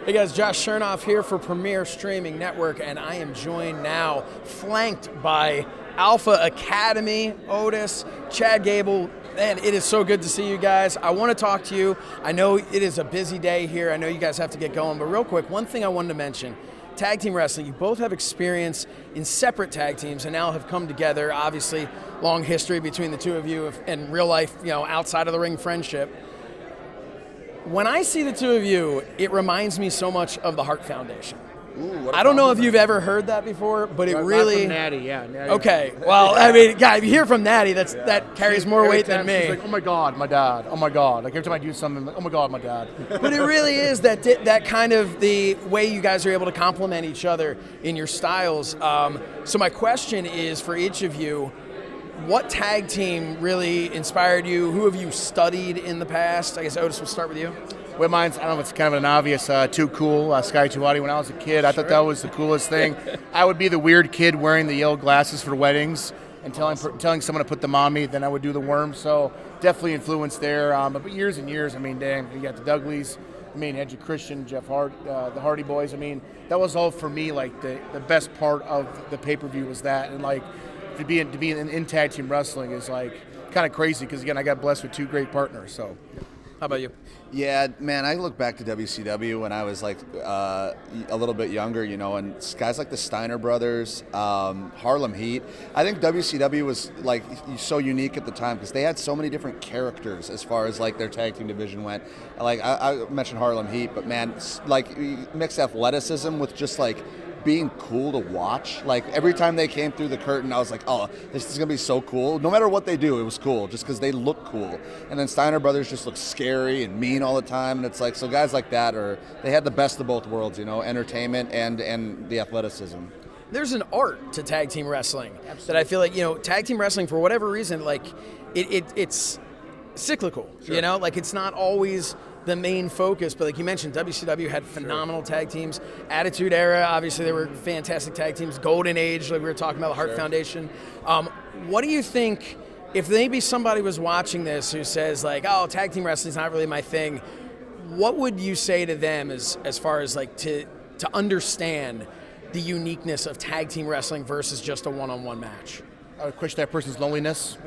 Hey guys, Josh Shernoff here for Premier Streaming Network, and I am joined now, flanked by Alpha Academy, Otis, Chad Gable. Man, it is so good to see you guys. I want to talk to you. I know it is a busy day here. I know you guys have to get going, but real quick, one thing I wanted to mention. Tag team wrestling, you both have experience in separate tag teams and now have come together. Obviously, long history between the two of you and real life, outside of the ring friendship. When I see the two of you, it reminds me so much of the Hart Foundation. Ooh, I don't know if you've ever heard that before, but it really... From Natty, yeah. Natty. Okay, well, I mean, God, if you hear from Natty, that carries more weight than me. She's like, oh my God, my dad. Oh my God. Like every time I do something, I'm like, oh my God, my dad. But it really is that kind of the way you guys are able to complement each other in your styles. So my question is for each of you, what tag team really inspired you? Who have you studied in the past? I guess Otis, we'll start with you. Well, mine's, I don't know if it's kind of an obvious, Too Cool, Sky Tuati. When I was a kid, I thought that was the coolest thing. I would be the weird kid wearing the yellow glasses for weddings and telling someone to put them on me, then I would do the worm. So definitely influenced there. But years and years, I mean, damn, you got the Dudleys, Edgy Christian, Jeff Hart, the Hardy Boys. I mean, that was all for me, like the best part of the pay-per-view was that. And like, to be in tag team wrestling is like kind of crazy because, again, I got blessed with two great partners. So, how about you? Yeah, man, I look back to WCW when I was like a little bit younger, and guys like the Steiner Brothers, Harlem Heat. I think WCW was like so unique at the time because they had so many different characters as far as like their tag team division went. Like I mentioned Harlem Heat, but man, like mixed athleticism with just like being cool to watch. Like every time they came through the curtain, I was like, oh, this is gonna be so cool. No matter what they do, it was cool just because they look cool. And then Steiner Brothers just look scary and mean all the time. And it's like, so guys like that they had the best of both worlds, entertainment and the athleticism. There's an art to tag team wrestling that I feel like, tag team wrestling for whatever reason, like it's cyclical, Sure. Like it's not always the main focus, but like you mentioned, WCW had phenomenal tag teams. Attitude Era, obviously they were fantastic tag teams. Golden Age, like we were talking about, the Hart Foundation. What do you think, if maybe somebody was watching this who says like, oh, tag team wrestling's not really my thing, what would you say to them as far as like to understand the uniqueness of tag team wrestling versus just a one-on-one match? I would question that person's loneliness.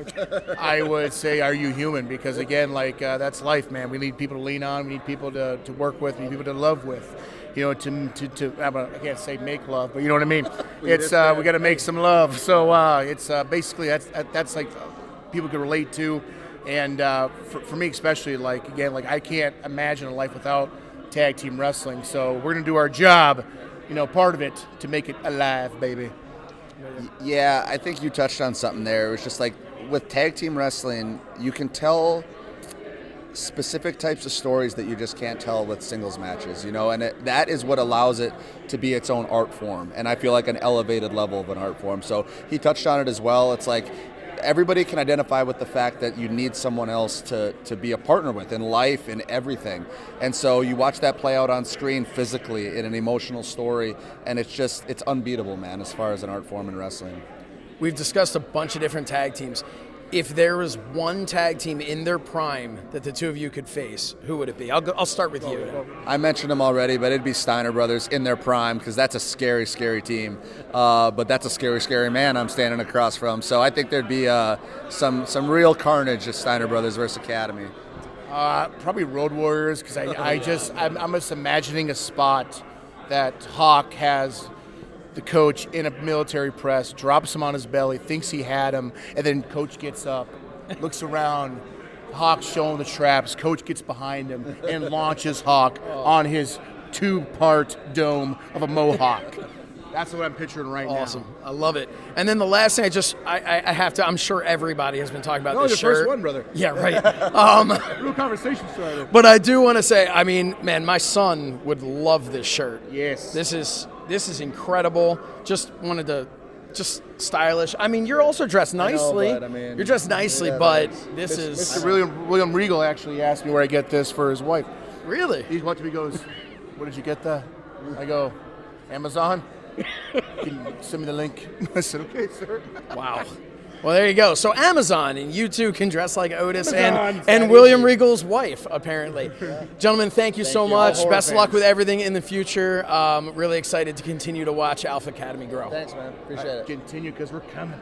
I would say, are you human? Because again, like that's life, man. We need people to lean on. We need people to work with. We need people to love with. I can't say make love, but you know what I mean. It's we got to make some love. So it's basically that's like people can relate to, and for me especially, like again, like I can't imagine a life without tag team wrestling. So we're gonna do our job, part of it to make it alive, baby. Yeah, I think you touched on something there. It was just like with tag team wrestling, you can tell specific types of stories that you just can't tell with singles matches, and that is what allows it to be its own art form. And I feel like an elevated level of an art form. So he touched on it as well. It's like everybody can identify with the fact that you need someone else to be a partner with in life, in everything. And so you watch that play out on screen physically in an emotional story, and it's unbeatable, man, as far as an art form in wrestling. We've discussed a bunch of different tag teams. If there was one tag team in their prime that the two of you could face, who would it be? I'll start with you. I mentioned them already, but it'd be Steiner Brothers in their prime because that's a scary, scary team. But that's a scary, scary man I'm standing across from. So I think there'd be some real carnage at Steiner Brothers versus Academy. Probably Road Warriors because I'm just imagining a spot that Hawk has the coach in a military press, drops him on his belly, thinks he had him, and then coach gets up, looks around, Hawk's showing the traps, coach gets behind him and launches Hawk on his two-part dome of a mohawk. That's what I'm picturing right now. Awesome. I love it. And then the last thing I have to, I'm sure everybody has been talking about this shirt. First one, brother. Yeah, right. Real conversation starter. But I do want to say, I mean, man, my son would love this shirt. Yes. This is incredible. Just stylish. I mean, you're also dressed nicely. You're dressed nicely, but this is... Mr. William Regal actually asked me where I get this for his wife. Really? He went to me and goes, where did you get that? I go, Amazon. Can you send me the link? I said, okay, sir. Wow. Well, there you go. So Amazon, and you too can dress like Otis Amazon, and William Regal's wife, apparently. Gentlemen, thank you so much. All Best of luck fans. with everything in the future. Really excited to continue to watch Alpha Academy grow. Thanks, man. Appreciate it. Continue because we're coming.